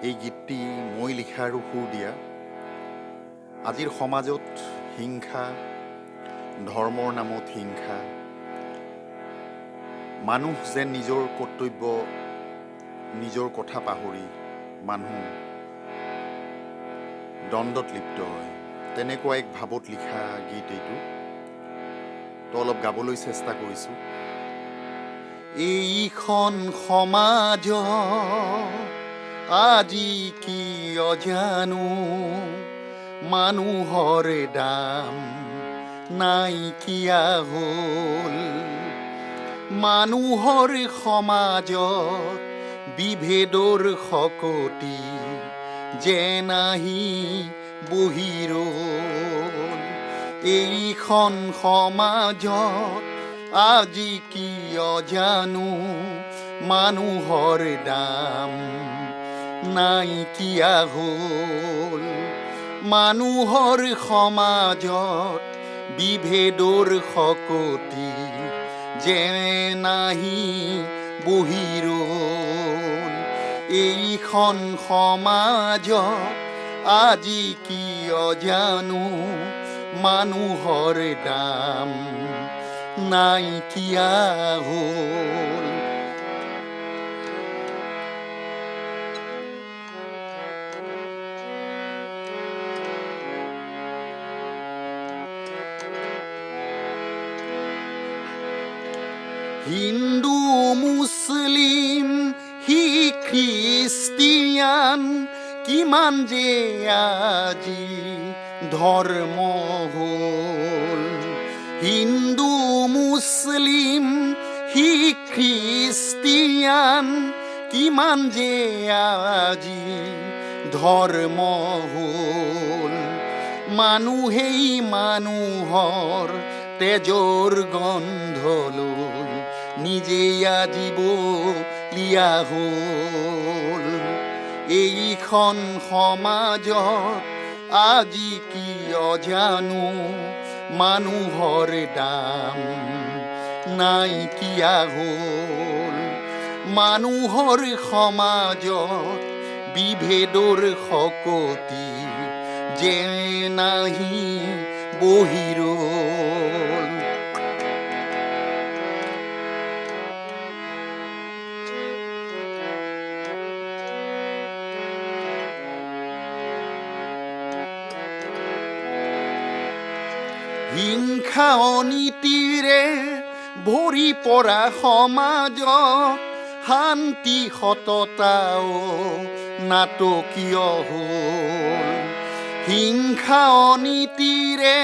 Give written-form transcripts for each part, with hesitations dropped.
এই গীতটি মই লিখা আৰু সুৰ দিয়া। আজিৰ সমাজত হিংসা, ধৰ্মৰ নামত হিংসা, মানুহ যেন নিজৰ কৰ্তব্য, নিজৰ কথা পাহৰি মানুহ দ্বন্দ্বত লিপ্ত হয়। তেনেকুৱা এক ভাৱত লিখা গীত এইটো। তো অলপ গাবলৈ চেষ্টা কৰিছোঁ। এইখন সমাজ আজি কি অজানো, মানুহৰ দাম নাইকিয়া হ'ল। মানুহৰ সমাজত বিভেদৰ শকতি যেন আহি বহি ৰ'ল। এইখন সমাজত আজি কি অজানো, মানুহৰ দাম নাইকিয়া হ'ল। মানুহৰ সমাজত বিভেদৰ শকতি যেন আহি বহি ৰ'ল। এইখন সমাজত আজি কি অজানো, মানুহৰ দাম নাইকিয়া হ'ল। হিন্দু, মুছলিম, শিখ, খ্ৰীষ্টিয়ান, কিমান যে আজি ধৰ্ম হ'ল। হিন্দু, মুছলিম, শিখ, খ্ৰীষ্টিয়ান, কিমান যে আজি ধৰ্ম হ'ল। মানুহেই মানুহৰ তেজৰ গন্ধ লৈ নিজেই আজি বলিয়া হ'ল। এইখন সমাজত আজি কি অজানো, মানুহৰ দাম নাইকিয়া হ'ল। মানুহৰ সমাজত বিভেদৰ শকতি যেন আহি বহি ৰ'ল। হিংসা অনীতিৰে ভৰি পৰা সমাজত শান্তি সততাও নাটকীয় হ'ল। হিংসা অনীতিৰে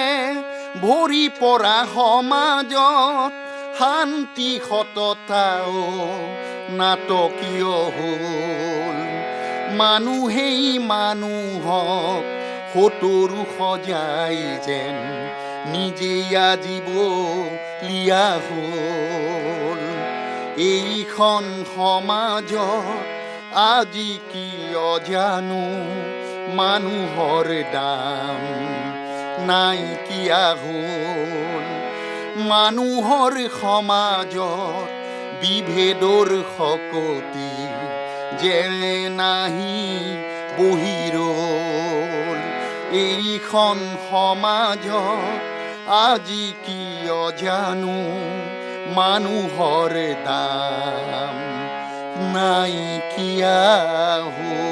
ভৰি পৰা সমাজত শান্তি সততাও নাটকীয় হ'ল। মানুহেই মানুহক শত্ৰু সজাই যেন নিজেই আজি বলিয়া হ'ল। এইখন সমাজত আজি কি অজানো, মানুহৰ দাম নাইকিয়া হ'ল। মানুহৰ সমাজত বিভেদৰ শকতি যেন আহি বহি ৰ'ল। এইখন সমাজত আজি কি অজানো, মানুহৰ দাম নাইকিয়া হ'ল।